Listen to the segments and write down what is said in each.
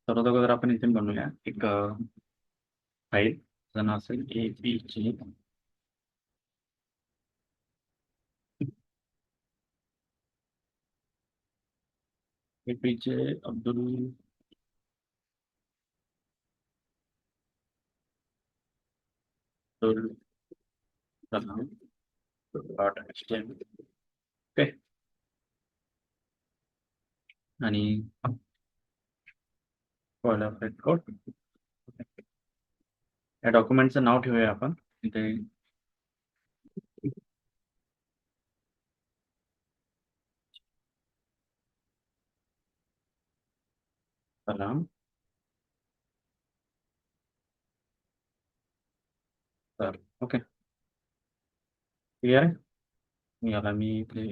सर्वात अगोदर आपण इथे बनवूया एक फाईल. जण असेल APG Abdul Abdul Kalam .html. Okay. आणि बॉयलरप्लेट कोड. या डॉक्युमेंटचं नाव ठेवूया आपण इथे कलाम सर. ओके. क्लिअर आहे. याला मी इथे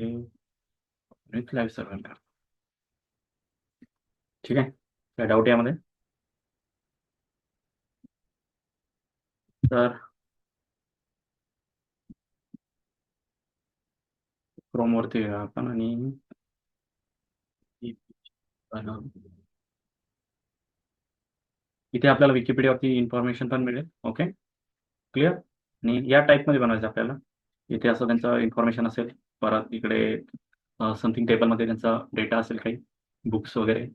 विथ लाईव्ह सर्व्हर करतो. ठीक आहे. काय डाऊट यामध्ये? तर क्रोमवरती येऊया आपण आणि इथे आपल्याला विकिपीडियावरती इन्फॉर्मेशन पण मिळेल. ओके. क्लिअर. आणि या टाईपमध्ये बनवायचं आपल्याला. इथे असं त्यांचं इन्फॉर्मेशन असेल. परत इकडे समथिंग टेबलमध्ये त्यांचा डेटा असेल, काही बुक्स वगैरे.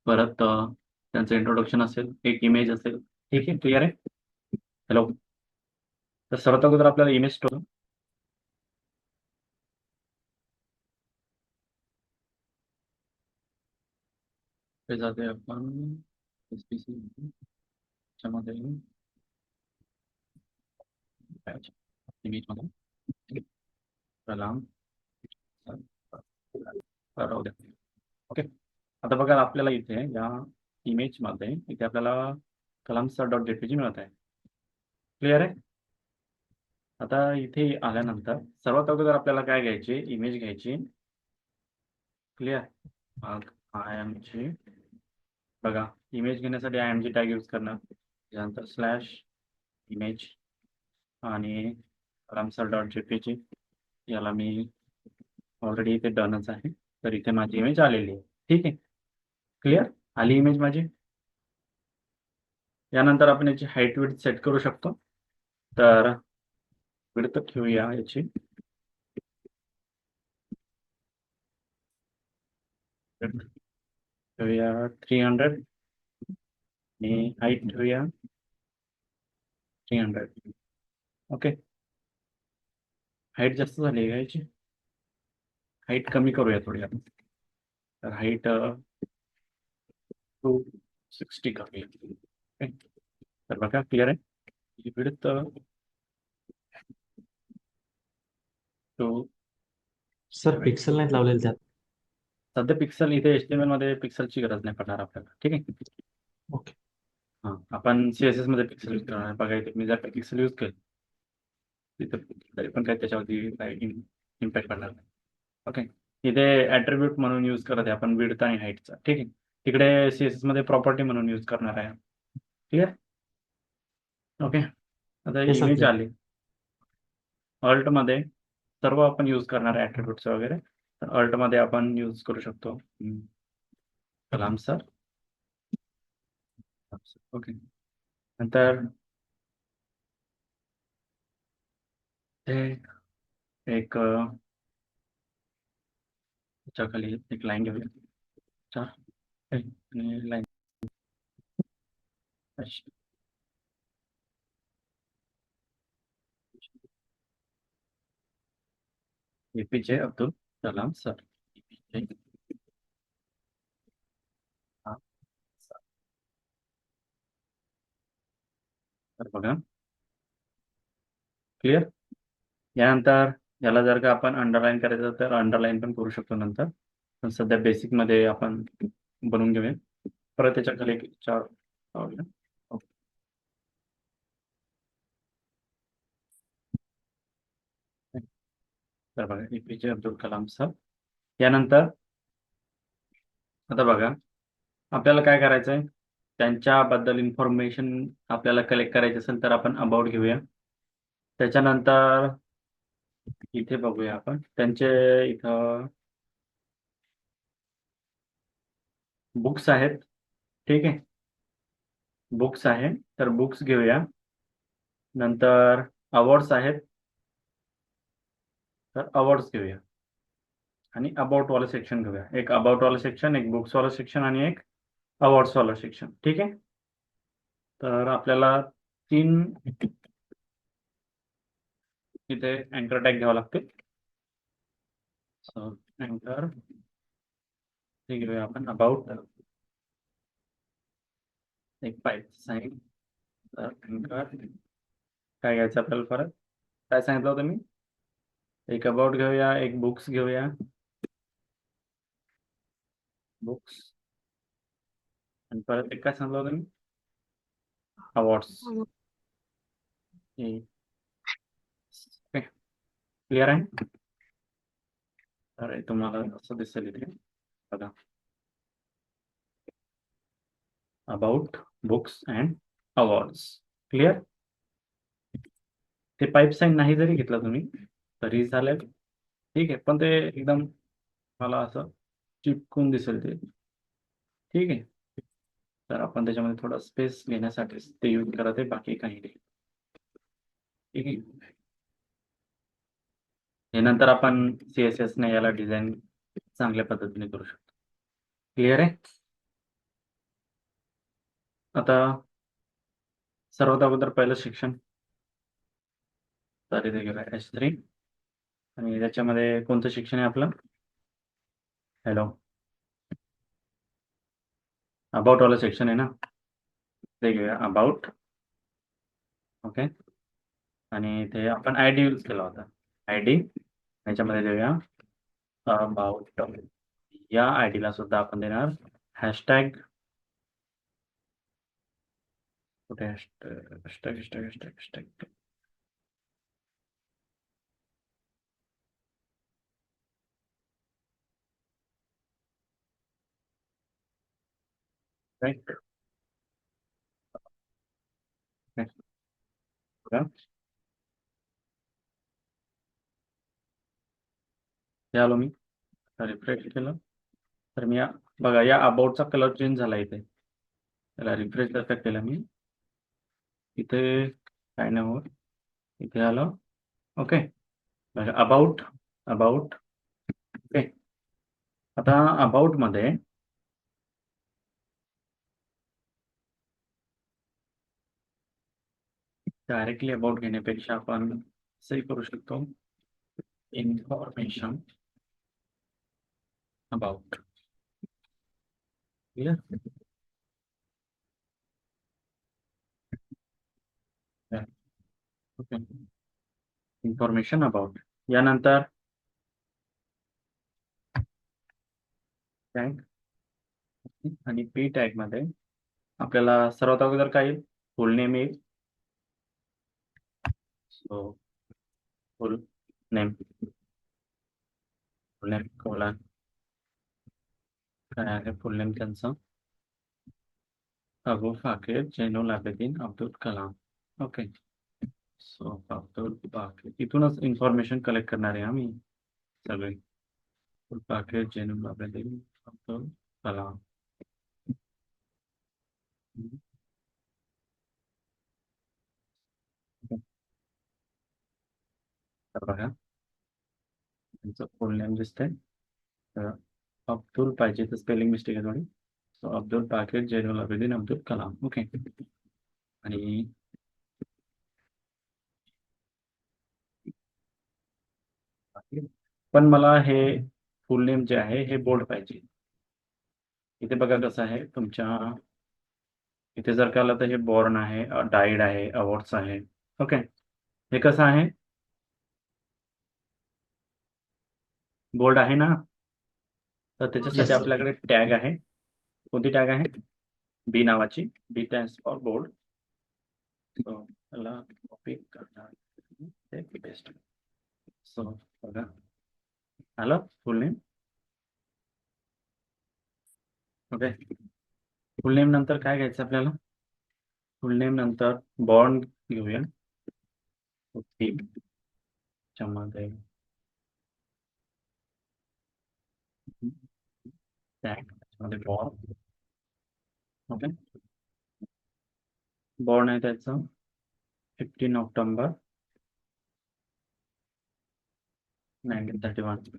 परत त्यांचं इंट्रोडक्शन असेल, एक इमेज असेल. ठीक आहे. क्लिअर आहे. हॅलो. तर सर्वात अगोदर आपल्याला इमेज स्टोर जाते आपण SPC मध्ये इमेज मध्ये कलाम राहू द्या. ओके. आता बघा आपल्याला इथे या इमेजमध्ये इथे आपल्याला कलाम सर .jpg मिळत आहे. क्लिअर आहे. आता इथे आल्यानंतर सर्वात अगोदर आपल्याला काय घ्यायची, इमेज घ्यायची. क्लिअर. मग IMG बघा, इमेज घेण्यासाठी IMG टॅग यूज करणार. त्यानंतर स्लॅश इमेज आणि कलामसर .jpg. याला मी ऑलरेडी इथे डनच आहे. तर इथे माझी इमेज आलेली आहे. ठीक आहे. क्लिअर. आली इमेज माझी. यानंतर आपण याची हाईट विड्थ सेट करू शकतो. तर विड्थ ठेवूया याची 300 आणि हाईट ठेवूया 300. ओके. हाईट जास्त झाली का याची? हाईट कमी करूया थोडी आपण. तर हाईट 260 करूया. ओके. तर बघा क्लिअर आहे. विड्थ टू सर पिक्सल नाहीत लावलेले त्यात. सध्या पिक्सल इथे HTML मध्ये पिक्सलची गरज नाही पडणार आपल्याला. ठीक आहे. ओके. हां, आपण CSS मध्ये पिक्सल यूज करणार. बघा इथे मी जर पिक्सल यूज केलं तिथं तरी पण काही त्याच्यावरती काही इम्पॅक्ट पडणार नाही. ओके. इथे ॲट्रिब्यूट म्हणून यूज करत आहे आपण विड्थ आणि हाईटचा. ठीक आहे. तिकडे CSS मध्ये प्रॉपर्टी म्हणून यूज करणार आहे. ठीक आहे. ओके. आता हे इमेज समजेल. आली. मध्ये सर्व आपण यूज करणार आहे ॲट्रिब्यूटचं वगैरे. तर मध्ये आपण यूज करू शकतो कलाम सर. ओके. नंतर ते एक खाली एक लाईन घेऊया. चार आणि line APJ Abdul Kalam sir. APJ हा सर. तर बघा क्लिअर. यानंतर याला जर का आपण अंडरलाईन करायचं तर अंडरलाईन पण करू शकतो नंतर. पण सध्या बेसिकमध्ये आपण बनवून घेऊया. परत त्याच्या खाली एक 4 लावूया. ओके. तर बघा APJ अब्दुल कलाम सर. यानंतर आता बघा आपल्याला काय करायचं आहे, त्यांच्याबद्दल इन्फॉर्मेशन आपल्याला कलेक्ट करायची असेल तर आपण अबाउट घेऊया. त्याच्यानंतर इथे बघूया आपण त्यांचे इथं बुक्स आहेत. ठीक आहे. बुक्स आहे तर बुक्स घेऊया. नंतर अवॉर्ड्स आहेत तर अवॉर्ड्स घेऊया. आणि अबाउट वाला सेक्शन घेऊया. एक अबाउट वाला सेक्शन, एक बुक्स वाला सेक्शन आणि एक अवॉर्ड्स वाला सेक्शन. ठीक आहे. तर आपल्याला 3 इथे अँकर टॅग घ्यावा लागते. सो अँकर ते घेऊया आपण. अबाउट एक पाईप साईन. तर अँकर काय घ्यायचं आपल्याला परत? काय सांगितलं होतं मी? एक अबाउट घेऊया, एक बुक्स घेऊया. बुक्स आणि परत एक काय सांगितलं होतं मी? अवॉर्ड्स. क्लिअर आहे? तर तुम्हाला असं दिसेल इथे बघा. About, books and awards. Clear? ते पाईप साईन नाही जरी घेतलं तुम्ही तरी चालेल. ठीक आहे. पण ते एकदम मला असं चिपकून दिसेल ते. ठीक आहे. तर आपण त्याच्यामध्ये थोडा स्पेस घेण्यासाठी ते यूज करत आहे, बाकी काही नाही. ठीक आहे. हे नंतर आपण CSS ने याला डिझाईन चांगल्या पद्धतीने करू शकतो. क्लिअर आहे? आता सर्वात अगोदर पहिलं शिक्षण. तर इथे घेऊया H3 आणि त्याच्यामध्ये कोणतं शिक्षण आहे आपलं? हॅलो, अबाउट वाला सेक्शन आहे ना, ते घेऊया अबाउट. ओके. आणि इथे आपण ID यूज केला होता. ID याच्यामध्ये देऊया अबाउट. या ID ला सुद्धा आपण देणार हॅशटॅग. कुठे hashtag hashtag hashtag hashtag hashtag right. हे आलो मी. रिफ्रेश केलं तर मी बघा या अबाउटचा कलर चेंज झाला इथे. त्याला रिफ्रेश जर केलं मी, इथे काय नाही होत. इथे आलं. ओके. About about. ओके. आता अबाउट मध्ये डायरेक्टली अबाउट घेण्यापेक्षा आपण असंही करू शकतो. Information about. Clear? Okay. Information about. यानंतर टॅग आणि पी टॅग मध्ये आपल्याला सर्वात अगोदर काय येईल? फुल नेम येईल. So full name. फुल नेम कोलन काय आहे फुल नेम त्यांचं? अबू फाकीर जैनुल आबेदीन अब्दुल कलाम. ओके. सो अब्दुल फाकीर इथूनच इन्फॉर्मेशन कलेक्ट करणार आहे आम्ही सगळे. अब्दुल फाकीर जैनुल आबेदीन अब्दुल कलाम. तर बघा त्यांचं फुल नेम दिसतंय. तर अब्दुल पाहिजे तर स्पेलिंग मिस्टेक आहे थोडी. सो अब्दुल पाकीर जैनुल आबेदीन अब्दुल कलाम. ओके. आणि पण मला हे फुल नेम जे आहे हे बोल्ड पाहिजे. इथे बघा कसं आहे तुमच्या इथे जर का आलं तर हे बॉर्न आहे, डाईड आहे, अवॉर्ड्स आहे. ओके. हे कसं आहे? बोल्ड आहे ना. तर त्याच्यासाठी येस सर. आपल्याकडे टॅग आहे. कोणती टॅग आहे? बी नावाची. बी स्टँड्स फॉर बोल्ड. सो त्याला कॉपी करणार ते पेस्ट. सो बघा आलं फुल नेम. ओके. फुल नेम नंतर काय घ्यायचं आपल्याला? फुल नेम नंतर बॉर्न घेऊया. ओके. त्याच्यामध्ये टॅग त्याच्यामध्ये बॉर्न. ओके. बॉर्न आहे त्याचं 15 ऑक्टोबर 1931.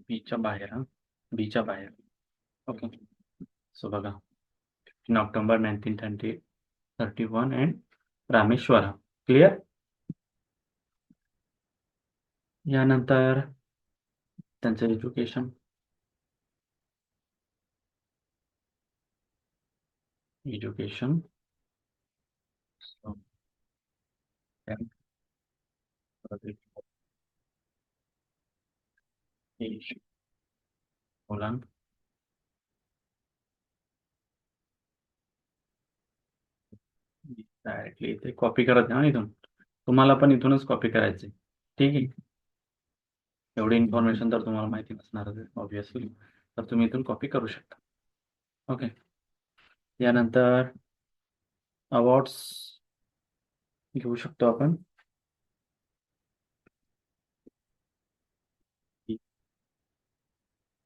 बीच्या बाहेर, हा, बीच्या बाहेर. ओके, सो बघा 15 ऑक्टोबर 1931 अँड रामेश्वरम. क्लिअर. यानंतर त्यांचं एज्युकेशन, एज्युकेशन मुलांना डायरेक्टली इथे कॉपी करत नाही, इथून तुम्हाला पण इथूनच कॉपी करायचे. ठीक आहे, एवढी इन्फॉर्मेशन तर तुम्हाला माहिती नसणारच आहे ऑब्विसली, तर तुम्ही इथून कॉपी करू शकता. ओके, यानंतर अवॉर्ड्स घेऊ शकतो आपण.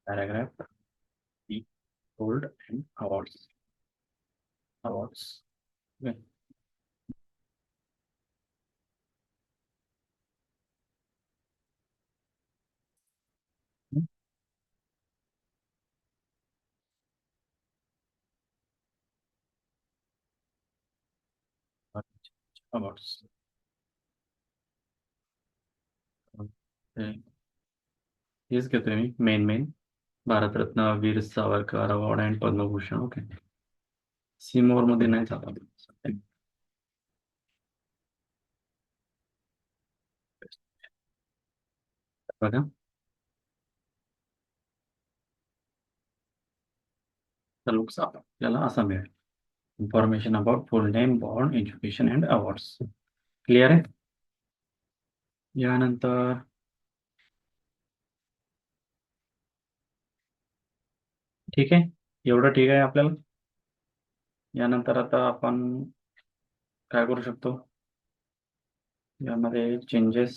Paragraph gold and awards. Awards awards हेच घेतोय मी main Bharat Ratna, Veer Savarkar award and Padma Bhushan. Okay, सिमोर मध्ये नाही चालत. बघा, तर लुक्स आपल्याला असं मिळेल. Information about full name, born, education and awards. Clear आहे. यानंतर ठीक आहे, एवढं ठीक आहे आपल्याला. यानंतर आता आपण काय करू शकतो, यामध्ये चेंजेस,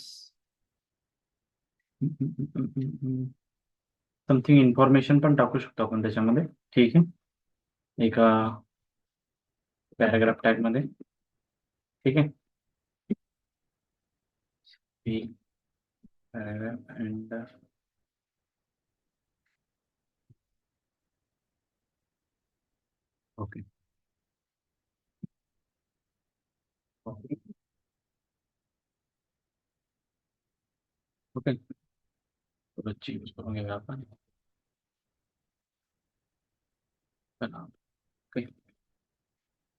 समथिंग इन्फॉर्मेशन पण टाकू शकतो आपण त्याच्यामध्ये. ठीक आहे, एका पॅराग्राफ टॅग मध्ये. ठीक आहे, paragraph and okay okay okay, change करून घेऊया आपण. ओके,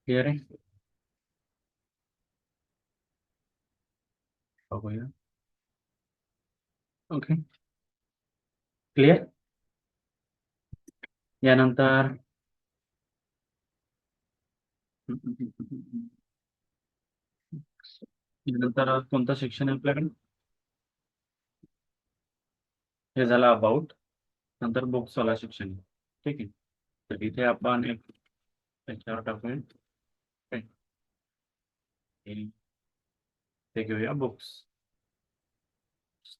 क्लिअर आहे. बघूया. Okay, clear. यानंतर यानंतर कोणतं सेक्शन आहे आपल्याकडे, हे झालं अबाउट. नंतर बुक्स वाला सेक्शन आहे. ठीक आहे, तर इथे आपण एक त्याच्यावर टाकूया. Okay. ते घेऊया बुक्स.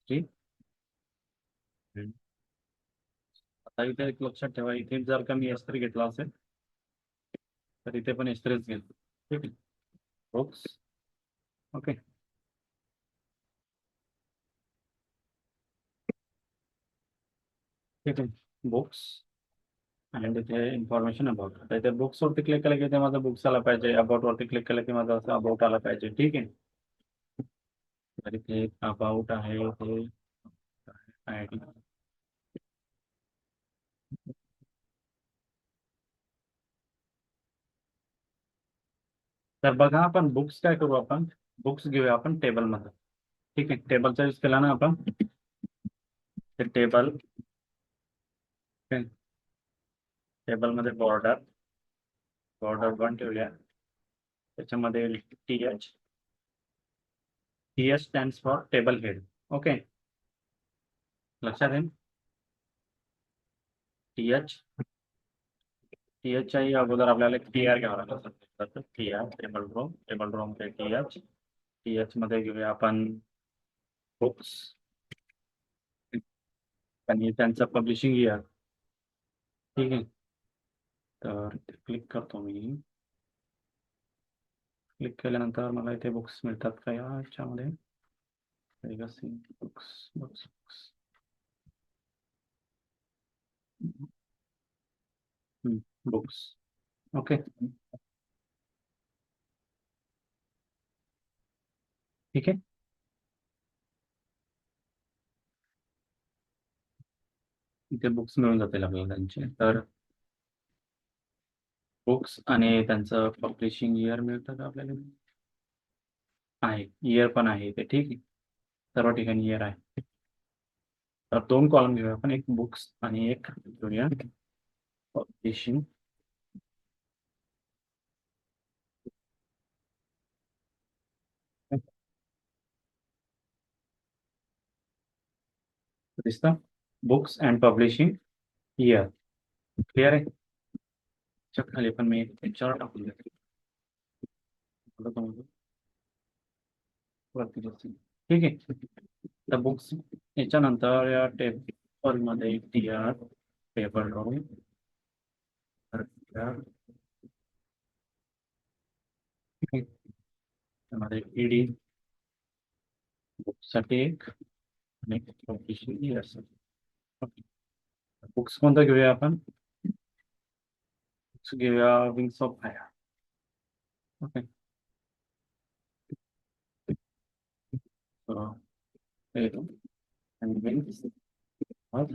ठीक. आता इथे एक लक्षात ठेवा, इथे जर का मी एस्त्री घेतला असेल तर इथे पण एस्त्रीच घेतो. ठीक आहे, बुक्स. ओके, ठीक आहे, बुक्स आणि तिथे इन्फॉर्मेशन अबाउट. आता इथे बुक्स वरती क्लिक केलं की ते माझं बुक्स आला पाहिजे, अबाउट वरती क्लिक केलं की माझं असं अबाउट आला पाहिजे. ठीक आहे, तर इथे अबाउट आहे ते आय डी. तर बघा, आपण बुक्स काय करू, आपण बुक्स घेऊया आपण टेबलमध्ये. ठीक आहे, टेबलचा यूज केला ना आपण, ते टेबल, टेबलमध्ये बॉर्डर, बॉर्डर वन ठेवूया. त्याच्यामध्ये T H, T H stands for table head. Okay, लक्षात येईल. टी एच, टी एचच्या अगोदर आपल्याला टी आर घ्यावं लागतं. T R table room, table room ते टी एच. टी एच मध्ये घेऊया आपण बुक्स आणि त्यांचं पब्लिशिंग इयर. ठीक आहे. तर इथे क्लिक करतो मी. क्लिक केल्यानंतर मला इथे बुक्स मिळतात का याच्यामध्ये? Legacy books books books books. Okay. ठीक आहे. इथे बुक्स मिळून जातील आपल्याला त्यांचे. तर बुक्स आणि त्यांचं पब्लिशिंग इयर मिळतं का आपल्याला? आहे, इयर पण आहे इथे. ठीक आहे, सर्व ठिकाणी इयर आहे. तर दोन कॉलम घेऊया आपण, एक बुक्स आणि एक घेऊया पब्लिशिंग. दिसतं books and publishing year. Clear आहे. च्या खाली पण मी एक चार टाकून देतो. वरती जास्त. ठीक आहे. तर बुक्स याच्यानंतर या टेबलमध्ये टी आर टेबल राहून त्यामध्ये ईडी बुक्ससाठी एक आणि पब्लिशिंग इयर. बुक्स कोणतं घेऊया आपण? बुक्स घेऊया विंग्स ऑफ फायर. ओके. आणि wings of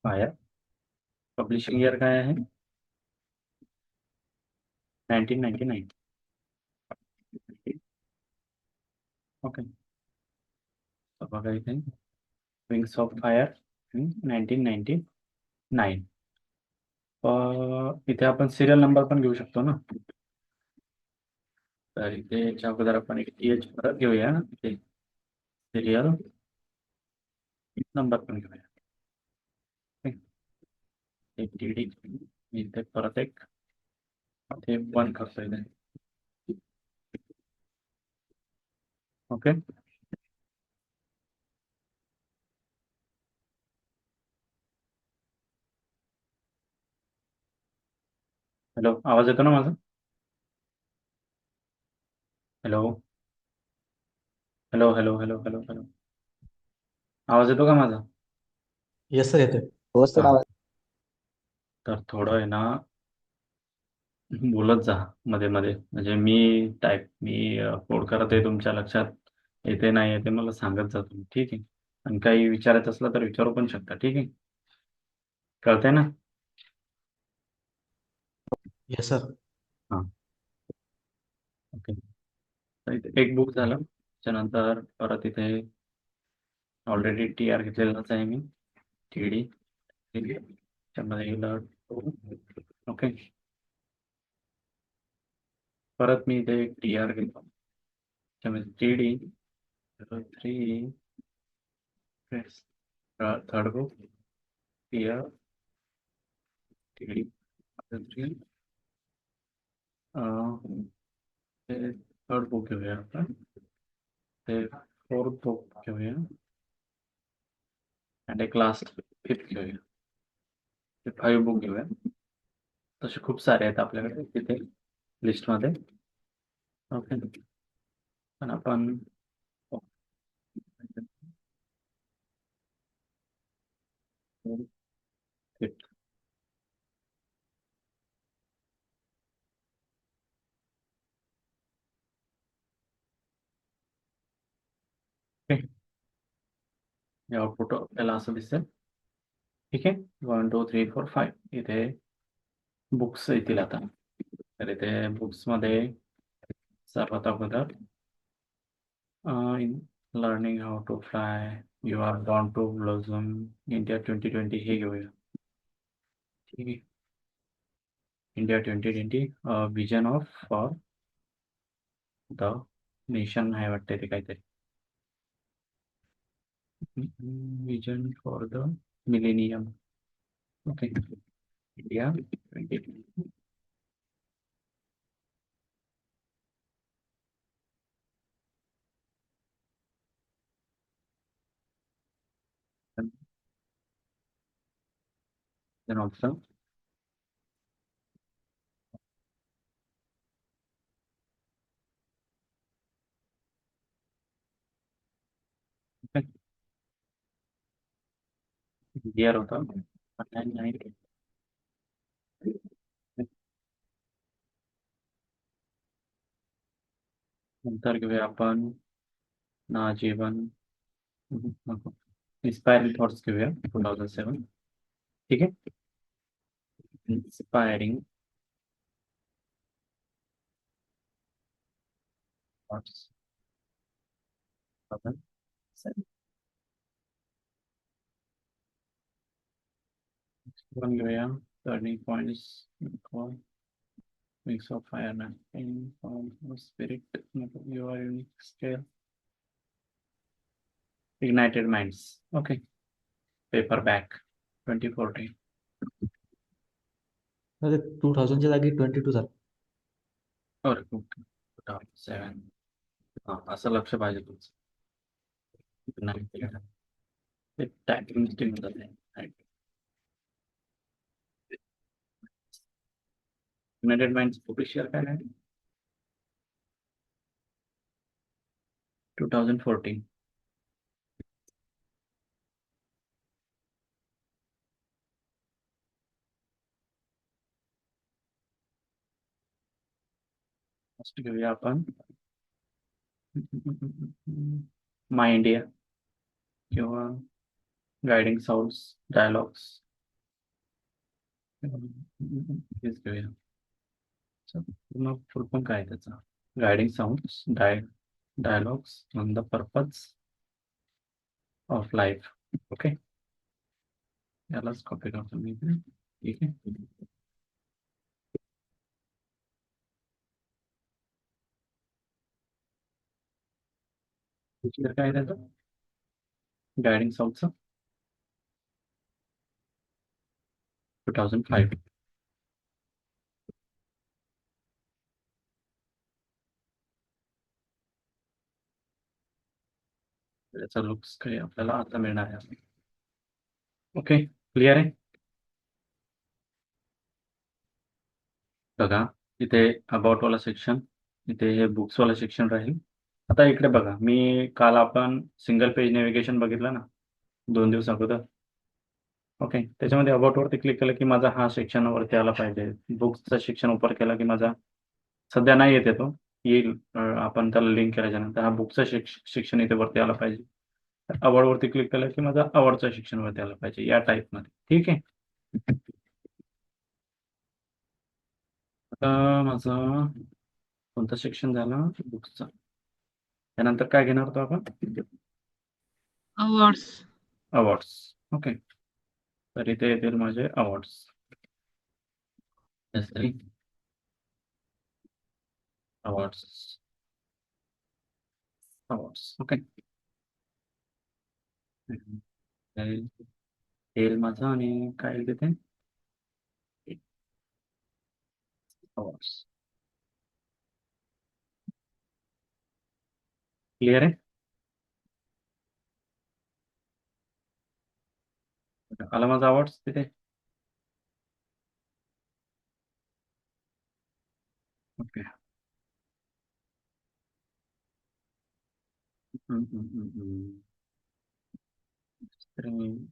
fire. Publishing year काय आहे? 1999. ओके. तर बघा इथे विंग्स ऑफ फायर 1999. इथे आपण सिरियल नंबर पण घेऊ शकतो ना. तर इथे याच्या अगोदर आपण एक टी एच परत घेऊया. इथे सिरियल नंबर पण घेऊया. एक टी डी इथे परत एक ते वन करता येईल. ओके. हॅलो, आवाज येतो ना माझा? Hello hello hello hello hello hello. आवाज येतो का माझा? येस सर येतोय. हो सर, हां. आवाज. तर थोडं आहे ना, बोलत जा मध्ये मध्ये. म्हणजे मी कोड करत आहे, तुमच्या लक्षात येते नाही येते मला सांगत जा तुम्ही. ठीक आहे. आणि काही विचारायचं असलं तर विचारू पण शकता. ठीक आहे. कळतंय ना? Yes sir. हां. ओके. तर इथे एक बुक झालं. त्याच्यानंतर परत इथे ऑलरेडी टी आर घेतलेलाच आहे मी. टी डी त्यामध्ये येईल ओके. परत मी इथे टी आर घेतो. त्यामध्ये T D 3 third book T R T D 3 ते थर्ड बुक घेऊया आपण. ते फोर्थ बुक घेऊया आणि एक लास्ट फिफ्थ घेऊया. ते 5 बुक घेऊया. तसे खूप सारे आहेत आपल्याकडे तिथे लिस्टमध्ये. ओके. पण आपण fifth. ओके. हे आउटपुट आपल्याला असं दिसेल. ठीक आहे. 1 2 3 4 5 इथे बुक्स येतील आता. तर इथे बुक्समध्ये सर्वात अगोदर in learning how to fly you are born to blossom India 2020 हे घेऊया. ठीक आहे. India 2020 vision of for the nation आहे वाटते ते काहीतरी. Vision for the millennium. Okay. India 2020. then also okay, here होता 199 नंतर घेऊया आपण ना जीवन इन्स्पायरिंग थॉट्स घेऊया 2007. ठीक आहे, इन्स्पायरिंग थॉट्स 2007. वन घेऊया turning points mix of fire and pain from spirit your unique scale ignited minds. Okay, paperback 2014. अरे 2000च्या जागी 22 झालं. और 2007. हां असं लक्ष पाहिजे तुमचं. Ignited. ते टायपिंग मिस्टेक होतात आहे. युनायटेड माइंड्स ऑफिशियल काय आहे 2014. फर्स्ट घेऊया आपण माय इंडिया किंवा गायडिंग साऊंड्स डायलॉग्स हेच घेऊया. पूर्ण फुल पण काय आहे त्याचा guiding sounds dialogues on the purpose of life. Okay, यालाच कॉपी करतो मी इथे. ठीक आहे, दुसरं काय आहे त्याचं गायडिंग साऊंडचं 2005. त्याचा लुक्स काही आपल्याला आता मिळणार आहे. ओके, क्लिअर आहे. बघा इथे अबाउट वाला सेक्शन, इथे हे बुक्स वाला सेक्शन राहील. आता इकडे बघा, मी काल आपण सिंगल पेज नेव्हिगेशन बघितलं ना 2 दिवस अगोदर. ओके, त्याच्यामध्ये अबाउट वरती क्लिक केलं की माझा हा सेक्शन वरती आला पाहिजे. बुक्सचा सेक्शन ओपन केला की माझा सध्या नाही येते तो येईल. आपण त्याला लिंक केल्याच्या नंतर हा बुकचा सेक्शन इथे वरती आला पाहिजे. अवॉर्ड वरती क्लिक केलं की माझा अवॉर्डचा सेक्शन वरती आला पाहिजे या टाईपमध्ये. ठीक आहे, आता माझं कोणतं सेक्शन झालं बुक्सचा, त्यानंतर काय घेणार होतो आपण अवॉर्ड्स. अवॉर्ड्स. ओके, तर इथे येतील माझे अवॉर्ड्स. Awards awards. ओके, तेल माझं आणि काय येईल तिथे अवॉर्ड्स. क्लिअर आहे. आला माझा अवॉर्ड्स तिथे. ओके,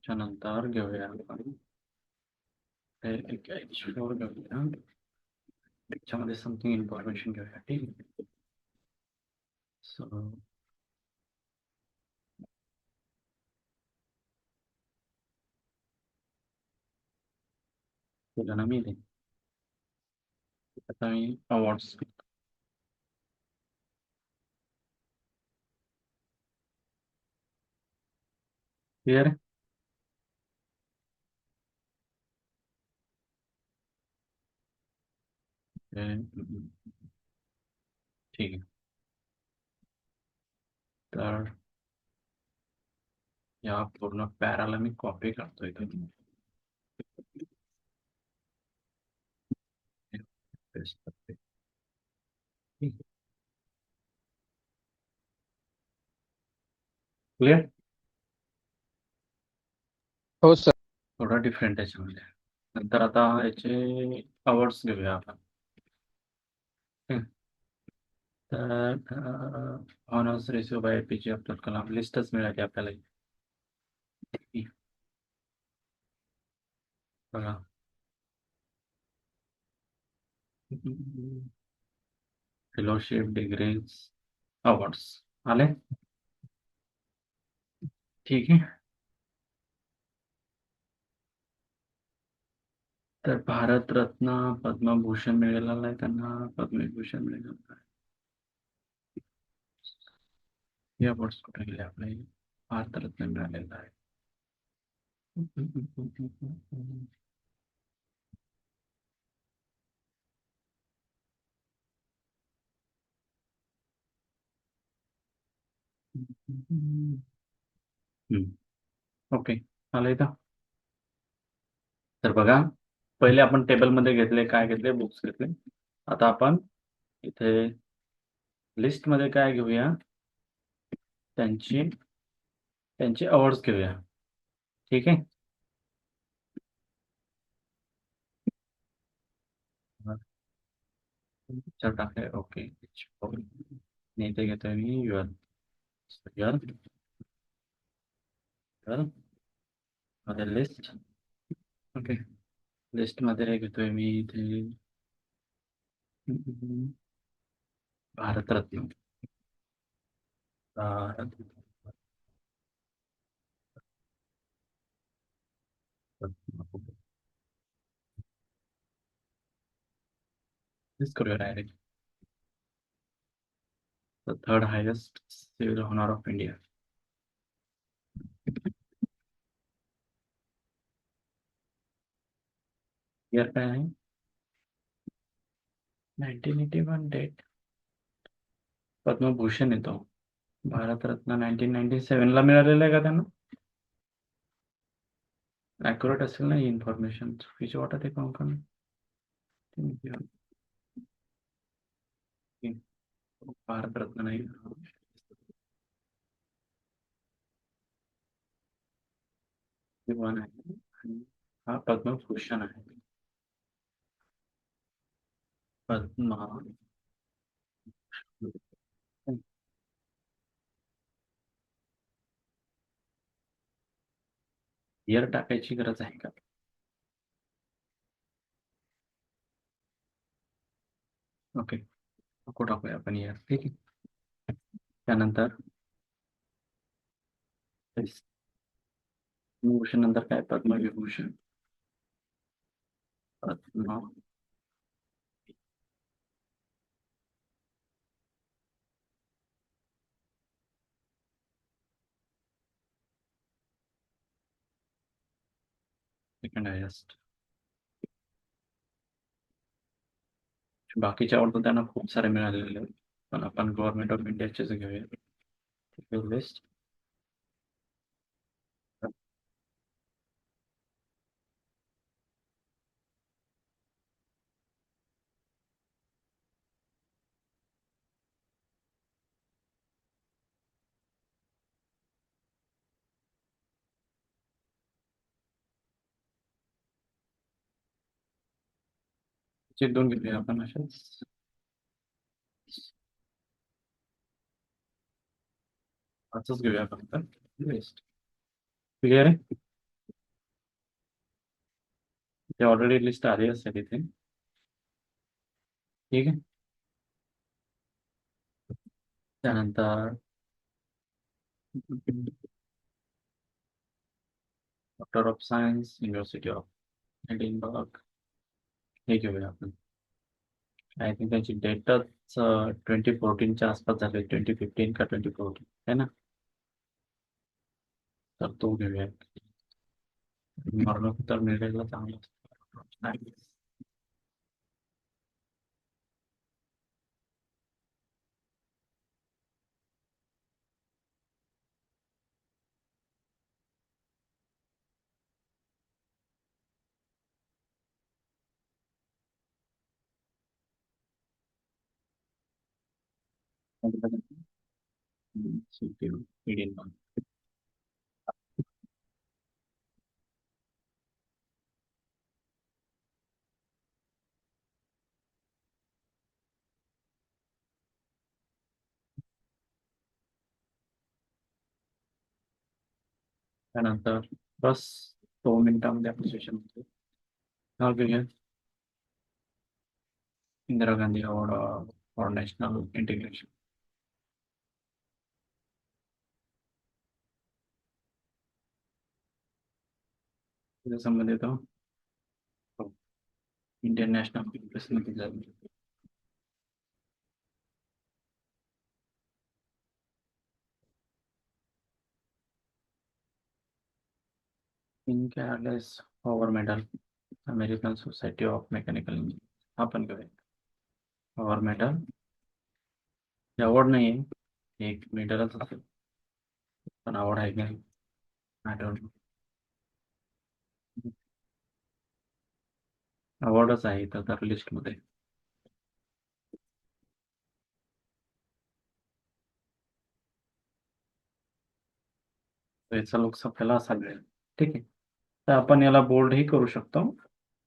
नंतर घेऊया आपण हे एक एक्सप्लोर घेऊया. त्याच्यामध्ये समथिंग इन्फॉर्मेशन घेऊया. ठीक आहे, सो तुला ना मी आता मी अवॉर्ड्स क्लिअर आहे. ठीक आहे, तर या पूर्ण पॅराला मी कॉपी करतोय इथे. पेस्ट करते. ठीक आहे, क्लिअर. हो सर. थोडा डिफरंट त्याच्यामध्ये. नंतर आता याचे अवॉर्ड्स घेऊया आपण. हं. तर honours receive by APJ Abdul Kalam लिस्टच मिळाली आपल्याला. ही बघा. फेलोशिप, डिग्रीज, अवॉर्ड्स आले. ठीक आहे. तर भारतरत्न, पद्मभूषण मिळालेला आहे त्यांना, पद्मविभूषण मिळालेलं आहे. हे अवॉर्ड्स कुठे गेले आपले? भारतरत्न मिळालेलं आहे. ओके, आलंय का? तर बघा, पहिले आपण टेबलमध्ये घेतले, काय घेतले? बुक्स घेतले. आता आपण इथे लिस्टमध्ये काय घेऊया? त्यांची त्यांचे अवॉर्ड्स घेऊया. ठीक आहे. पिक्चर टाकले. ओके. आणि इथे घेतोय मी युअर युअर युअर मध्ये लिस्ट. ओके. लिस्टमध्ये घेतोय मी इथे भारतरत्न. भारतरत्न लिस्ट करूया direct. The third highest civil honour of India. Year काय आहे? 1981 डेट. पद्मभूषण येतो. भारतरत्न 1997ला मिळालेलं आहे का त्यांना? ॲक्युरेट असेल ना ही इन्फॉर्मेशन? चुकीची वाटत आहे कोण? भारतरत्न नाही. वन आहे आणि हा पद्मभूषण आहे. पद्म इयर टाकायची गरज आहे का? ओके, नको टाकूया आपण इयर. ठीक आहे. त्यानंतर पद्मभूषण नंतर काय? पद्मविभूषण. पद्म सेकंड हायेस्ट. बाकीचे आवडतं त्यांना खूप सारे मिळालेले आहेत. पण आपण गव्हर्नमेंट ऑफ इंडियाचेच घेऊया. लिस्ट. दोन घेऊया आपण अशाच. पाचच घेऊया फक्त. लिस्ट क्लिअर आहे. ते ऑलरेडी लिस्ट आली असेल इथे. ठीक आहे. त्यानंतर doctor of science, university of Edinburgh. हे घेऊया आपण. आय थिंक त्याची डेटच 2014च्या आसपास झाली. 2015 का 2014 है ना? तर तो घेऊया. मरणोत्तर मिळालेला चांगला. एडिनबर्ग. त्यानंतर बस 2 मिनिटांमध्ये आपलं सेशन होतं. नाव घेऊया Indira Gandhi award for national integration. त्याच्या संबंधित इंडियन नॅशनल काँग्रेस मध्ये झाली. In careless power medal American society of mechanical engineer आपण घेऊया पॉवर मेडल. अवॉर्ड नाही आहे, एक मेडलच असेल पण अवॉर्ड आहे की नाही आय डोंट नो. अवॉर्डच आहे तर लिस्टमध्ये. याचा लुक्स आपल्याला असा मिळेल. ठीक आहे, तर आपण याला बोल्डही करू शकतो.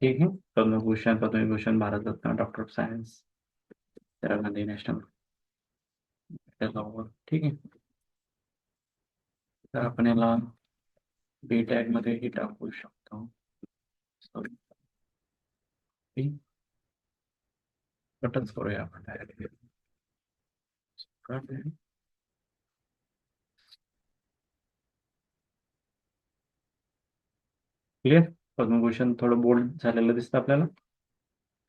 ठीक आहे, Padma Bhushan Padma Vibhushan Bharat Ratna doctor of science Indira Gandhi national award. ठीक आहे, तर आपण याला बी टॅग मध्येही टाकू शकतो. सॉरी, कटच करूया आपण डायरेक्ट. क्लिअर. पद्मभूषण थोडं बोल्ड झालेलं दिसतं आपल्याला.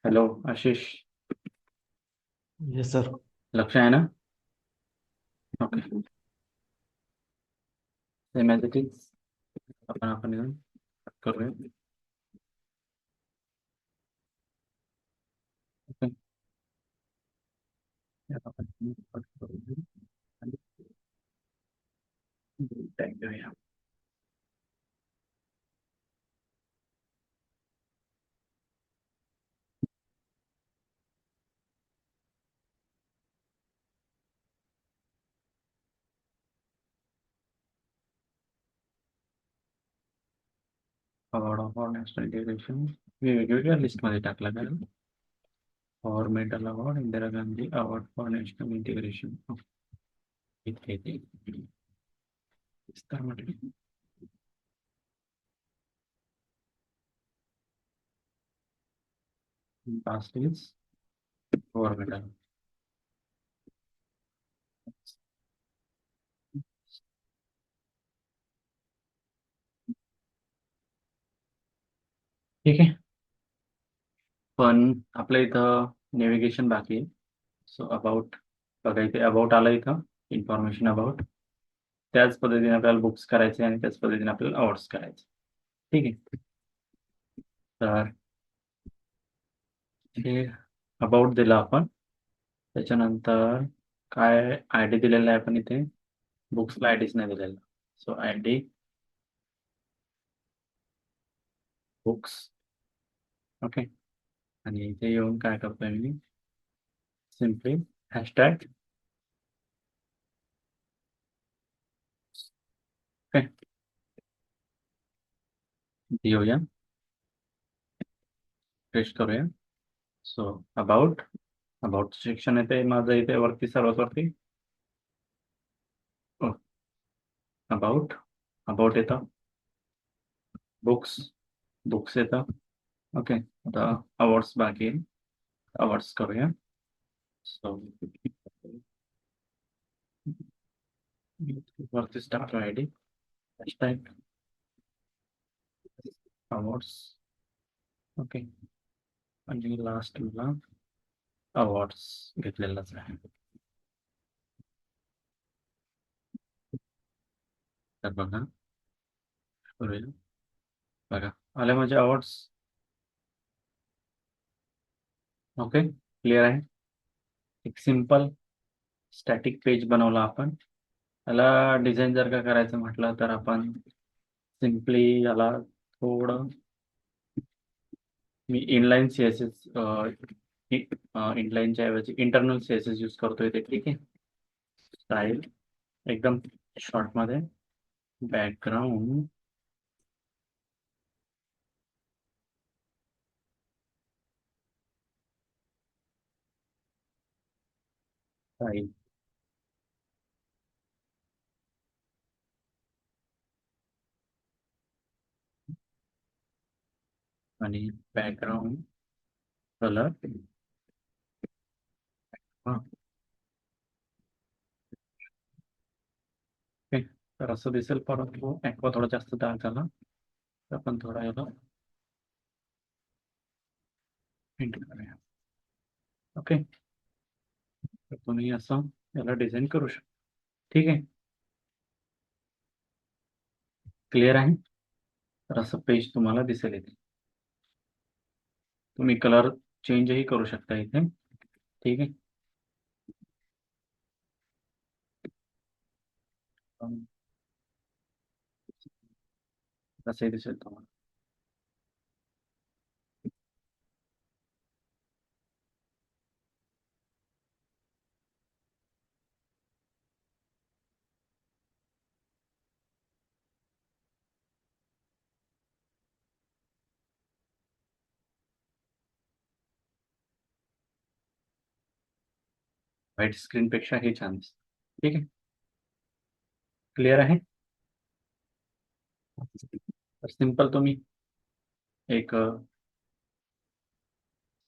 Hello Ashish, yes sir. लक्ष आहे ना? Okay, same as it is आपण येऊन करूया. ओके, यात आपण कट करूया आणि टॅग घेऊया. अवॉर्ड फॉर नॅशनल इंटिग्रेशन वेगवेगळ्या लिस्टमध्ये टाकला कारण for medal award Indira Gandhi award for national integration इथे ते विस्तार म्हटलं. Last is for medal. ठीक आहे, पण आपल्या इथं नेव्हिगेशन बाकी आहे. सो अबाउट बघा, इथे अबाउट आलं इथं इन्फॉर्मेशन अबाउट. त्याच पद्धतीने आपल्याला बुक्स करायचे आणि त्याच पद्धतीने आपल्याला अवॉर्ड्स करायचे. ठीक आहे, तर हे अबाउट दिलं आपण. त्याच्यानंतर काय आय डी दिलेला आहे आपण इथे. बुक्सला आय डीच नाही दिलेला. So I D books. Okay, आणि इथे येऊन काय करतोय मी सिम्पली हॅशटॅग. ओके, येऊया पेस्ट करूया. सो अबाउट अबाउट सेक्शन येते माझं इथे वरती सर्वात वरती. अबाउट अबाउट येतं. बुक्स बुक्स येतं. ओके, आता अवॉर्ड्स बाकी आहे. अवॉर्ड्स करूया. सो वरतीच टाकतो I D hashtag awards. Okay, आणि लास्ट मला अवॉर्ड्स घेतलेलाच आहे. तर बघा करूया. बघा आले माझे अवॉर्ड्स. ओके, क्लिअर आहे. एक सिम्पल स्टॅटिक पेज बनवला आपण. याला डिझाईन जर का करायचं म्हटलं तर आपण सिम्पली याला थोडं मी इनलाईन सी एस एस इनलाईनच्या ऐवजी internal C S S use करतोय ते. ठीक आहे, स्टाईल एकदम शॉर्टमध्ये बॅकग्राऊंड स्टाईल आणि बॅकग्राऊंड कलर हां ओके. तर असं दिसेल, परंतु ॲक्वा थोडा जास्त डार्क झाला तर आपण थोडा याला पेंट करूया. ओके. तर तुम्ही असं याला डिझाईन करू शकता. ठीक आहे. क्लिअर आहे. तर असं पेज तुम्हाला दिसेल इथे. तुम्ही कलर चेंजही करू शकता इथे. ठीक आहे. अम, असंही दिसेल तुम्हाला. व्हाईट स्क्रीनपेक्षा हे छान दिसतं. ठीक आहे. क्लिअर आहे. तर सिंपल तुम्ही एक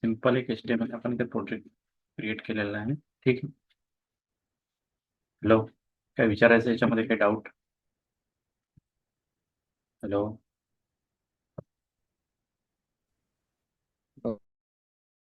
सिंपल एक HTML आपण इथे प्रोजेक्ट क्रिएट केलेला आहे. ठीक आहे. हॅलो, काय विचारायचं याच्यामध्ये, काही डाऊट? हॅलो.